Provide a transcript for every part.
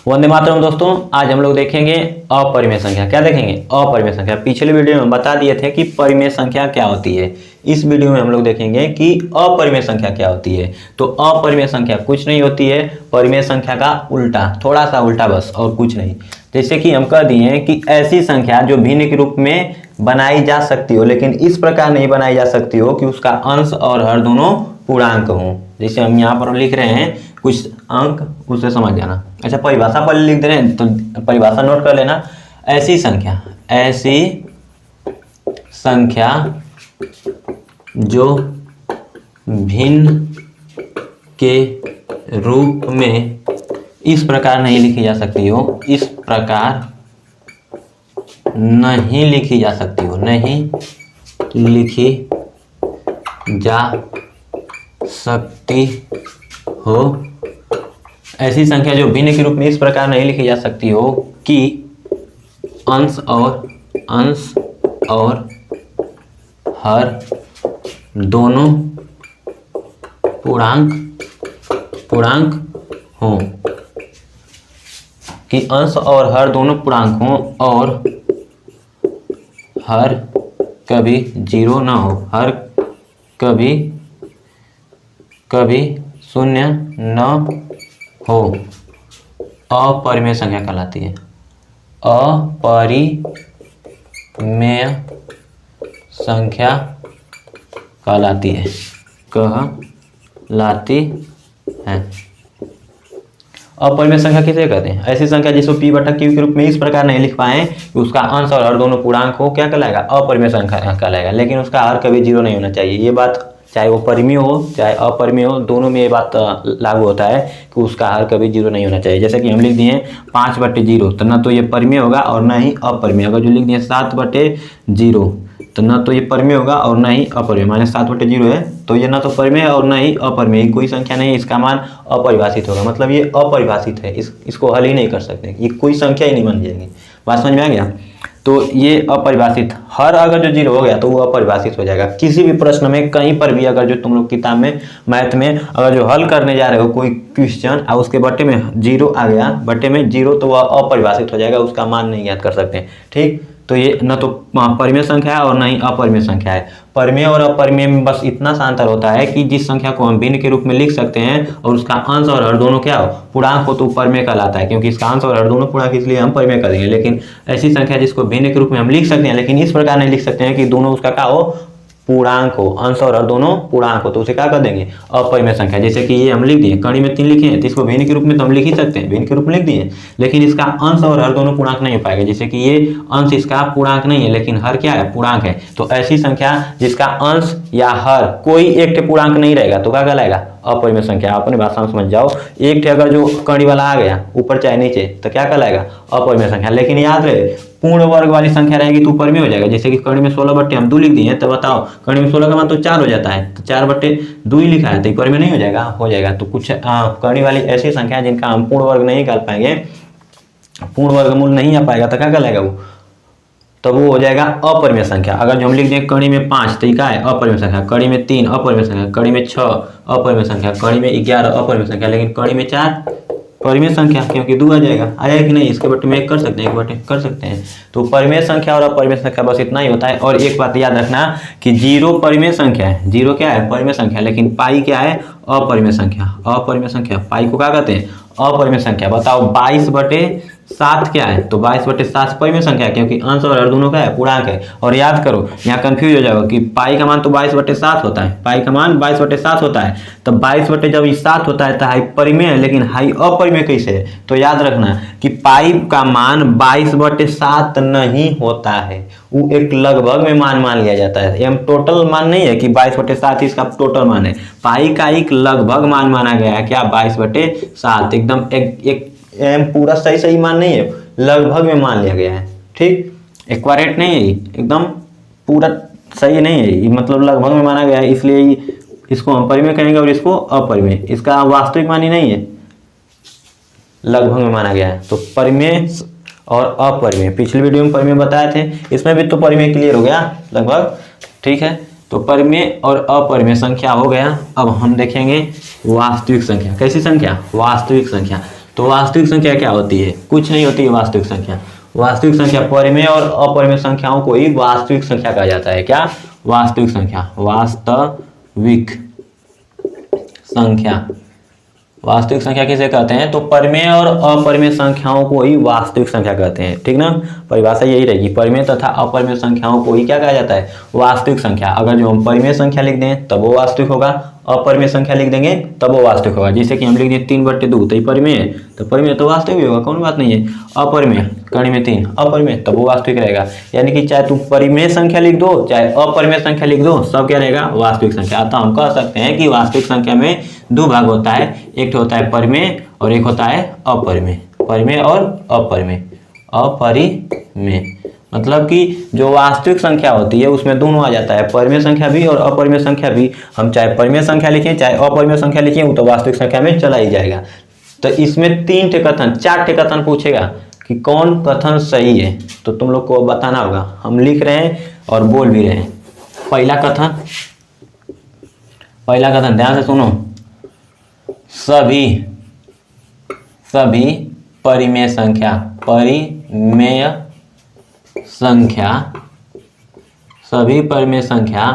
वंदे मातरम दोस्तों। आज हम लोग देखेंगे अपरिमेय संख्या। क्या देखेंगे? अपरिमेय संख्या। पिछले वीडियो में बता दिए थे कि परिमेय संख्या क्या होती है। इस वीडियो में हम लोग देखेंगे कि अपरिमेय संख्या क्या होती है। तो अपरिमेय संख्या कुछ नहीं होती है, परिमेय संख्या का उल्टा, थोड़ा सा उल्टा बस, और कुछ नहीं। जैसे कि हम कह दिए कि ऐसी संख्या जो भिन्न के रूप में बनाई जा सकती हो, लेकिन इस प्रकार नहीं बनाई जा सकती हो कि उसका अंश और हर दोनों पूर्णांक हों। जैसे हम यहाँ पर लिख रहे हैं कुछ अंक, उससे समझ जाना। अच्छा, परिभाषा पहले लिख दे रहे हैं तो परिभाषा नोट कर लेना। ऐसी संख्या जो भिन्न के रूप में इस प्रकार नहीं लिखी जा सकती हो, इस प्रकार नहीं लिखी जा सकती हो, नहीं लिखी जा सकती हो। ऐसी संख्या जो भिन्न के रूप में इस प्रकार नहीं लिखी जा सकती हो कि अंश और हर दोनों पूर्णांक हों, कि अंश और हर दोनों पूर्णांक हों और हर कभी जीरो ना हो, हर कभी शून्य न हो, अपरिमेय संख्या कहलाती है। अपरिमेय संख्या कहलाती है। अपरिमेय संख्या किसे कहते हैं? ऐसी संख्या जिसको p बटा q के रूप में इस प्रकार नहीं लिख पाए कि उसका अंश और हर दोनों पूर्णांक हो, क्या कहलाएगा? अपरिमेय संख्या कहलाएगा। लेकिन उसका हर कभी जीरो नहीं होना चाहिए। ये बात चाहे वो परिमेय हो चाहे अपरिमेय हो, दोनों में ये बात लागू होता है कि उसका हर कभी जीरो नहीं होना चाहिए। जैसे कि हम लिख दिए 5/0, तो ना तो ये परिमेय होगा और ना ही अपरिमेय। अगर जो लिख दिए 7/0, तो ना तो ये परिमेय होगा और ना ही अपरिमेय। माने 7/0 है तो ये ना तो परिमेय और ना ही अपरिमेय, कोई संख्या नहीं, इसका मान अपरिभाषित होगा। मतलब ये अपरिभाषित है, इसको हल ही नहीं कर सकते, ये कोई संख्या ही नहीं बन जाएगी। बात समझ में आ गया? तो ये अपरिभाषित, हर अगर जो जीरो हो गया तो वो अपरिभाषित हो जाएगा। किसी भी प्रश्न में कहीं पर भी अगर जो तुम लोग किताब में मैथ में अगर जो हल करने जा रहे हो कोई क्वेश्चन और उसके बट्टे में जीरो आ गया, बट्टे में जीरो, तो वह अपरिभाषित हो जाएगा, उसका मान नहीं ज्ञात कर सकते। ठीक, तो ये न तो परिमेय संख्या है और न ही अपरिमेय संख्या है। परिमेय और अपरिमेय में बस इतना सा अंतर होता है कि जिस संख्या को हम भिन्न के रूप में लिख सकते हैं और उसका अंश और हर दोनों क्या हो, पूर्णांक हो, तो परिमेय कहलाता है, क्योंकि इसका अंश और हर दोनों पूर्णांक, इसलिए हम परिमेय करेंगे। लेकिन ऐसी संख्या जिसको भिन्न के रूप में हम लिख सकते हैं लेकिन इस प्रकार नहीं लिख सकते हैं कि दोनों उसका क्या हो, पूर्णांक हो, अंश और हर दोनों पूर्णांक हो, तो उसे क्या कर देंगे? अपरिमेय संख्या। जैसे कि ये हम लिख दिए कड़ी में 3 लिखे हैं, तो इसको भिन्न के रूप में तो हम लिख ही सकते हैं, भिन्न के रूप में लिख दिए, लेकिन इसका अंश और हर दोनों पूर्णांक नहीं हो पाएगा। जैसे कि ये अंश इसका पूर्णांक नहीं है लेकिन हर क्या है, पूर्णांक है। तो ऐसी संख्या जिसका अंश या हर कोई एक पूर्णांक नहीं रहेगा तो क्या कहलाएगा? अपरिमेय संख्या। अपनी भाषा में समझ जाओ, एक अगर जो कड़ी वाला आ गया ऊपर चाहे नीचे तो क्या कहलाएगा? अपरिमेय संख्या। लेकिन याद रहे, पूर्ण वर्ग वाली संख्या रहेगी तो परिमेय हो जाएगा। जैसे कि कड़ी में 16/2 लिख दिए, तो बताओ कड़ी में 16 का मान तो 4 हो जाता है, तो 4/2 लिखा है तो परिमेय नहीं हो जाएगा? हो जाएगा। तो कुछ कड़ी वाली ऐसी संख्या है जिनका हम पूर्ण वर्ग नहीं निकाल पाएंगे, पूर्ण वर्गमूल नहीं आ पाएगा, तो क्या कहलाएगा वो? तो वो हो जाएगा अपरिमेय संख्या। अगर जो हम लिख दें कड़ी में 5 तो क्या है? अपरिमेय संख्या। कड़ी में 3 अपरिमेय संख्या, कड़ी में 6 अपरिमेय संख्या, कड़ी में 11 अपरिमेय संख्या, लेकिन कड़ी में 4 परिमेय संख्या, क्योंकि 2 आ जाएगा। आया कि नहीं? इसके बट्टे में 1 कर सकते हैं, 1 बट्टे कर सकते हैं। तो परिमेय संख्या और अपरिमेय संख्या बस इतना ही होता है। और एक बात याद रखना कि जीरो परिमेय संख्या है, जीरो क्या है? परिमेय संख्या, लेकिन पाई क्या है? अपरिमेय संख्या। अपरिमेय संख्या, पाई को क्या कहते हैं? अपरिमेय संख्या। बताओ 22/7 क्या है? तो 22/7 परिमेय संख्या है, क्योंकि अंश और हर दोनों का है, पूर्णांक है। और याद करो, यहाँ कंफ्यूज हो जाएगा कि पाई का मान तो 22/7 होता है, पाई का मान 22/7 होता है, तो 22/7 होता है तो हाई परिमेय है, लेकिन हाई अपरिमेय कैसे है? तो याद रखना कि पाई का मान 22/7 नहीं होता है, वो एक लगभग में मान लिया जाता है। ये टोटल मान नहीं है कि 22/7 इसका टोटल मान है, पाई का एक लगभग मान माना गया है। क्या? 22/7 एकदम एक पूरा सही मान नहीं है, लगभग में मान लिया गया है। ठीक, एक्यूरेट नहीं है, एकदम पूरा सही नहीं है, मतलब लगभग में माना गया है, इसलिए इसको हम परिमेय करेंगे और इसको अपरिमेय। इसका वास्तविक मान ही नहीं है, लगभग में माना गया है। तो परिमेय और अपरिमेय, पिछले वीडियो में परिमेय बताए थे, इसमें भी तो परिमेय क्लियर हो गया लगभग। ठीक है, तो परिमेय और अपरिमेय संख्या हो गया। अब हम देखेंगे वास्तविक संख्या। कैसी संख्या? वास्तविक संख्या। तो वास्तविक संख्या क्या होती है? कुछ नहीं होती है वास्तविक संख्या। वास्तविक संख्या परिमेय और अपरिमेय संख्याओं को ही वास्तविक संख्या कहा जाता है। क्या? वास्तविक संख्या। वास्तविक संख्या, वास्तविक संख्या किसे कहते हैं? तो परिमेय और अपरिमेय संख्याओं को ही वास्तविक संख्या कहते हैं। ठीक ना, परिभाषा यही रहेगी। परिमेय तथा अपरिमेय संख्याओं को ही क्या कहा जाता है? वास्तविक संख्या। अगर जो हम परिमेय संख्या लिख दें तब वो वास्तविक होगा, अपरिमेय संख्या लिख देंगे तब वो वास्तविक होगा। जैसे कि हम लिख दें 3/2 तो ये परिमेय है, तो परिमेय तो वास्तविक भी होगा, कौन बात नहीं है। अपरिमेय कड़ी में 3 अपरिमेय, तब वो वास्तविक रहेगा। यानी कि चाहे तुम परिमेय संख्या लिख दो चाहे अपरिमेय संख्या लिख दो, सब क्या रहेगा? वास्तविक संख्या। तो हम कह सकते हैं कि वास्तविक संख्या में दो भाग होता है, एक होता है परिमेय और एक होता है अपरिमेय। परिमेय और अपरिमेय। अपरिमेय मतलब कि जो वास्तविक संख्या होती है उसमें दोनों आ जाता है, परिमेय संख्या भी और अपरिमेय संख्या भी। हम चाहे परिमेय संख्या लिखें चाहे अपरिमेय संख्या लिखें, वो तो वास्तविक संख्या में चला ही जाएगा। तो इसमें 3 ठे कथन 4 ठे कथन पूछेगा कि कौन कथन सही है, तो तुम लोग को बताना होगा। हम लिख रहे हैं और बोल भी रहे हैं। पहला कथन ध्यान से सुनो। सभी परिमेय संख्या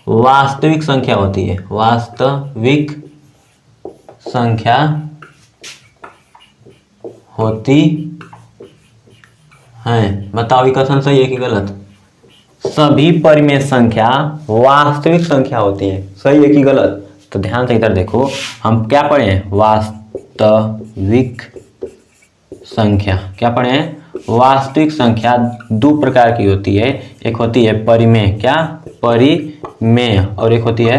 वास्तविक संख्या होती है। वास्तविक संख्या होती है। बताओ ये कथन सही है कि गलत? सभी परिमेय संख्या वास्तविक संख्या होती है, सही है कि गलत? तो ध्यान से इधर देखो, हम क्या पढ़े हैं? वास्तविक संख्या। क्या पढ़े हैं? वास्तविक संख्या दो प्रकार की होती है, एक होती है परिमेय, क्या? परिमेय, और एक होती है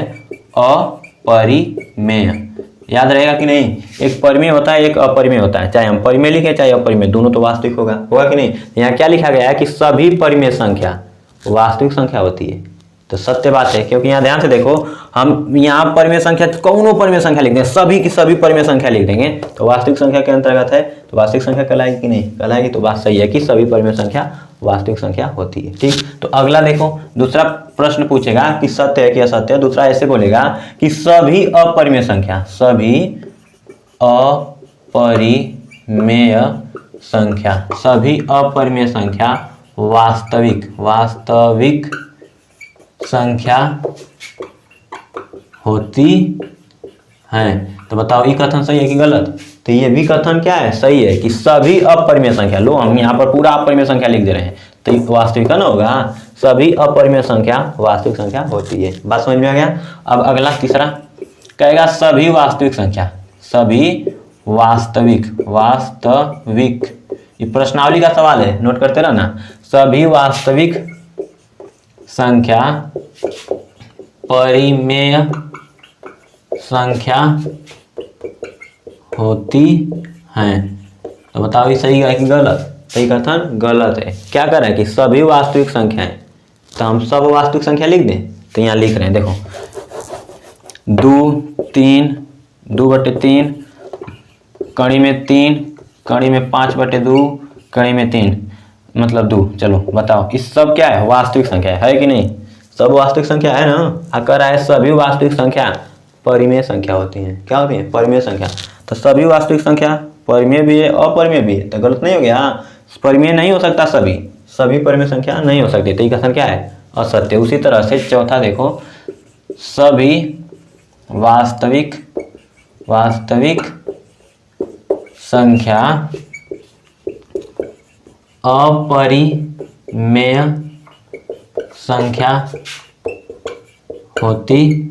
अपरिमेय। याद रहेगा कि नहीं? एक परिमेय होता है, एक अपरिमेय होता है। चाहे हम परिमेय लिखें चाहे अपरिमेय, दोनों तो वास्तविक होगा कि नहीं? यहाँ क्या लिखा गया है कि सभी परिमेय संख्या वास्तविक संख्या होती है। तो सत्य बात है, क्योंकि यहाँ ध्यान से देखो, हम यहाँ परिमेय संख्या कौनों परिमेय संख्या लिख दें, सभी की सभी परिमेय संख्या लिख देंगे तो वास्तविक संख्या के अंतर्गत है, तो वास्तविक संख्या कहलाएगी कि नहीं? कहलाएगी। तो बात सही है कि सभी परिमेय संख्या वास्तविक संख्या होती है। ठीक, तो अगला देखो, दूसरा प्रश्न पूछेगा कि सत्य है कि असत्य है। दूसरा ऐसे बोलेगा कि सभी अपरिमेय संख्या वास्तविक संख्या होती है। तो बताओ ये कथन सही है कि गलत? तो ये भी कथन क्या है? सही है कि सभी अपरिमेय संख्या, लो हम यहाँ पर पूरा अपरिमेय संख्या लिख दे रहे हैं, तो ये वास्तविक ना होगा। सभी अपरिमेय संख्या वास्तविक संख्या होती है। बात समझ में आ गया? अब अगला तीसरा कहेगा सभी वास्तविक संख्या, सभी वास्तविक, ये प्रश्नावली का सवाल है, नोट करते रहना। सभी वास्तविक संख्या परिमेय संख्या होती हैं। तो बताओ ये सही है कि गलत? सही कथन गलत है। क्या कर रहा है कि सभी वास्तविक संख्याएं, तो हम सब वास्तविक संख्या लिख दें, तो यहाँ लिख रहे हैं देखो 2/3 कड़ी में 3 कड़ी में 5/2 कड़ी में 3 मतलब 2। चलो बताओ इस सब क्या है? वास्तविक संख्या है कि नहीं? सब वास्तविक संख्या है ना। आकर आए सभी वास्तविक संख्या परिमेय संख्या होती हैं। क्या होती है? परिमेय संख्या। तो सभी वास्तविक संख्या परिमेय भी है अपरिमेय भी है, तो गलत नहीं हो गया? परिमेय नहीं हो सकता, सभी परिमेय संख्या नहीं हो सकती, तो ये कथन क्या है? असत्य। उसी तरह से चौथा देखो, सभी वास्तविक संख्या अपरिमेय संख्या होती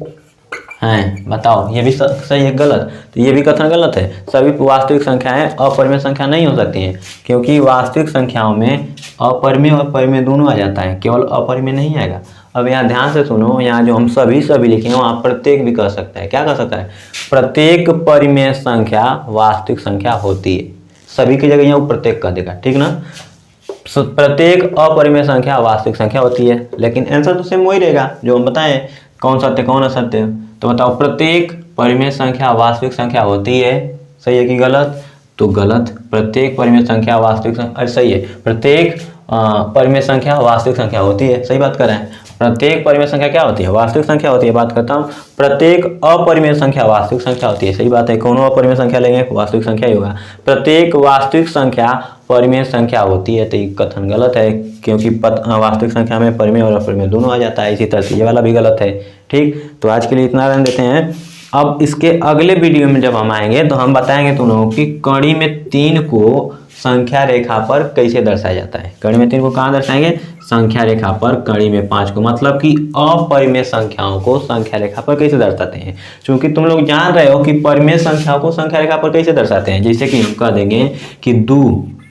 हैं। बताओ ये भी सही है गलत? तो ये भी कथन गलत है। सभी वास्तविक संख्याएं अपरिमेय संख्या नहीं हो सकती हैं, क्योंकि वास्तविक संख्याओं में अपरिमेय और परिमेय दोनों आ जाता है, केवल अपरिमेय नहीं आएगा। अब यहाँ ध्यान से सुनो, यहाँ जो हम सभी लिखे हैं वहाँ प्रत्येक भी कह सकता है। क्या कह सकता है? प्रत्येक परिमेय संख्या वास्तविक संख्या होती है। सभी की जगह यहाँ वो प्रत्येक कह देगा, ठीक ना। प्रत्येक अपरिमेय संख्या वास्तविक संख्या होती है, लेकिन आंसर तो सेम वही रहेगा जो हम बताएं, कौन सत्य कौन असत्य। तो बताओ प्रत्येक परिमेय संख्या वास्तविक संख्या होती है, सही है कि गलत? तो गलत। प्रत्येक परिमेय संख्या वास्तविक संख्या सही है। प्रत्येक परिमेय संख्या वास्तविक संख्या होती है। सही बात कर रहे हैं। प्रत्येक परिमेय संख्या क्या होती है? वास्तविक संख्या होती है। बात करता हूँ, प्रत्येक अपरिमेय संख्या वास्तविक संख्या होती है। सही बात है। कौन अपरिमेय संख्या लेंगे? वास्तविक संख्या ही होगा। प्रत्येक वास्तविक संख्या परिमेय संख्या होती है, तो ये कथन गलत है, क्योंकि वास्तविक संख्या में परिमेय और अपरिमेय दोनों आ जाता है। इसी तरह से ये वाला भी गलत है। ठीक, तो आज के लिए इतना रहने देते हैं। अब इसके अगले वीडियो में जब हम आएंगे तो हम बताएंगे तुम लोगों की कड़ी में 3 को संख्या रेखा पर कैसे दर्शाया जाता है। कड़ी में 3 को कहाँ दर्शाएंगे? संख्या रेखा पर। कड़ी में 5 को, मतलब कि अपरिमेय संख्याओं को संख्या रेखा पर कैसे दर्शाते हैं। क्योंकि तुम लोग जान रहे हो कि परिमेय संख्याओं को संख्या रेखा पर कैसे दर्शाते हैं। जैसे कि हम कह देंगे कि 2,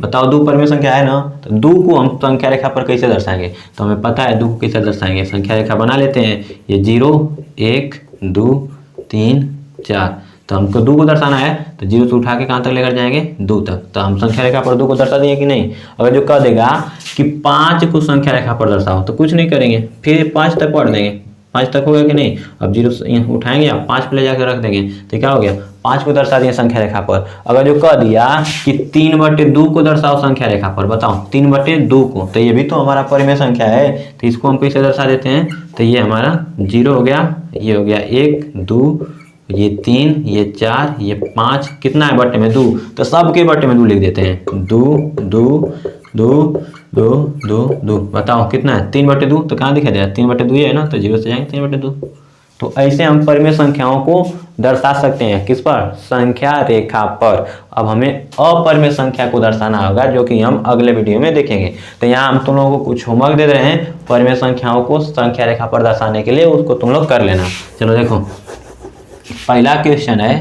बताओ 2 परिमेय संख्या है ना, तो 2 को हम संख्या रेखा पर कैसे दर्शाएंगे? तो हमें पता है 2 को कैसे दर्शाएंगे। संख्या रेखा बना लेते हैं। ये 0, 1, 2, 3, 4, तो हमको 2 को दर्शाना है, तो 0 से उठा के कहाँ तक लेकर जाएंगे? 2 तक। तो हम संख्या रेखा पर 2 को दर्शा देंगे कि नहीं? अगर जो कह देगा कि 5 को संख्या रेखा पर दर्शाओ, तो कुछ नहीं करेंगे, फिर 5 तक पढ़ देंगे। 5 तक हो गया कि नहीं? अब 0 उठाएंगे, अब 5 पे ले जाकर रख देंगे, तो क्या हो गया? 5 को दर्शा दिए संख्या रेखा पर। अगर जो कह दिया कि 3/2 को दर्शाओ संख्या रेखा पर, बताओ 3/2 को, तो ये भी तो हमारा परिमेय संख्या है, तो इसको हम कैसे दर्शा देते हैं? तो ये हमारा 0 हो गया, ये हो गया 1, 2, ये 3, ये 4, ये 5, कितना है बट्टे में? 2, तो सबके बट्टे में 2 लिख देते हैं। 2, 2, 2, 2, 2, 2, बताओ कितना है? 3/2, तो कहाँ दिखा दिया? 3/2 है ना, तो 0 से जाएंगे 3/2। तो ऐसे हम परिमेय संख्याओं को दर्शा सकते हैं। किस पर? संख्या रेखा पर। अब हमें अपरिमेय संख्या को दर्शाना होगा, जो कि हम अगले वीडियो में देखेंगे। तो यहाँ हम तुम लोगों को कुछ होमवर्क दे रहे हैं परिमेय संख्याओं को संख्या रेखा पर दर्शाने के लिए, उसको तुम लोग कर लेना। चलो देखो, पहला क्वेश्चन है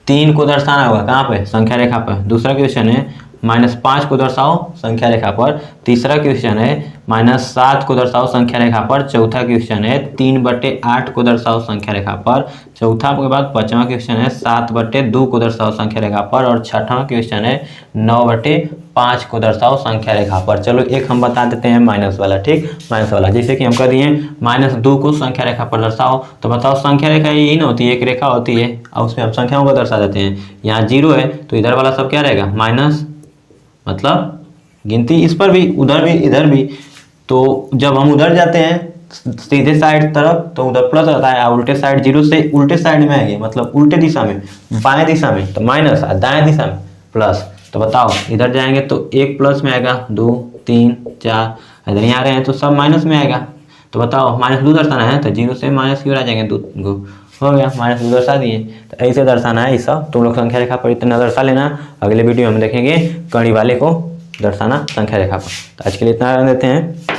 3 को दर्शाना होगा कहाँ पे? संख्या रेखा पर। दूसरा क्वेश्चन है -5 को दर्शाओ संख्या रेखा पर। तीसरा क्वेश्चन है -7 को दर्शाओ संख्या रेखा पर। चौथा क्वेश्चन है 3/8 को दर्शाओ संख्या रेखा पर। चौथा के बाद 5वां क्वेश्चन है 7/2 को दर्शाओ संख्या रेखा पर। और 6वां क्वेश्चन है 9/5 को दर्शाओ संख्या रेखा पर। चलो एक हम बता देते हैं माइनस वाला। ठीक, माइनस वाला जैसे कि हम कह दिए -2 को संख्या रेखा पर दर्शाओ, तो बताओ संख्या रेखा यही ना होती है, एक रेखा होती है, और उसमें हम संख्याओं को दर्शा देते हैं। यहाँ 0 है, तो इधर वाला सब क्या रहेगा? माइनस, मतलब गिनती इस पर भी, उधर भी, इधर भी। तो जब हम उधर जाते हैं सीधे साइड तरफ, तो उधर प्लस रहता है, उल्टे साइड 0 से उल्टे साइड में आएंगे, मतलब उल्टे दिशा में, बाएं दिशा में तो माइनस, दाएं दिशा में प्लस। तो बताओ इधर जाएंगे तो 1 प्लस में आएगा, 2, 3, 4, इधर यहाँ आ रहे हैं तो सब माइनस में आएगा। तो बताओ -2 दर्शाना है, तो 0 से माइनस की ओर आ जाएंगे, 2 हो गया, -2 दर्शा दिए। तो ऐसे दर्शाना है। ये सब तुम लोग संख्या रेखा पर इतना दर्शा लेना। अगले वीडियो में देखेंगे कड़ी वाले को दर्शाना संख्या रेखा पर। तो आज के लिए इतना रहने देते हैं।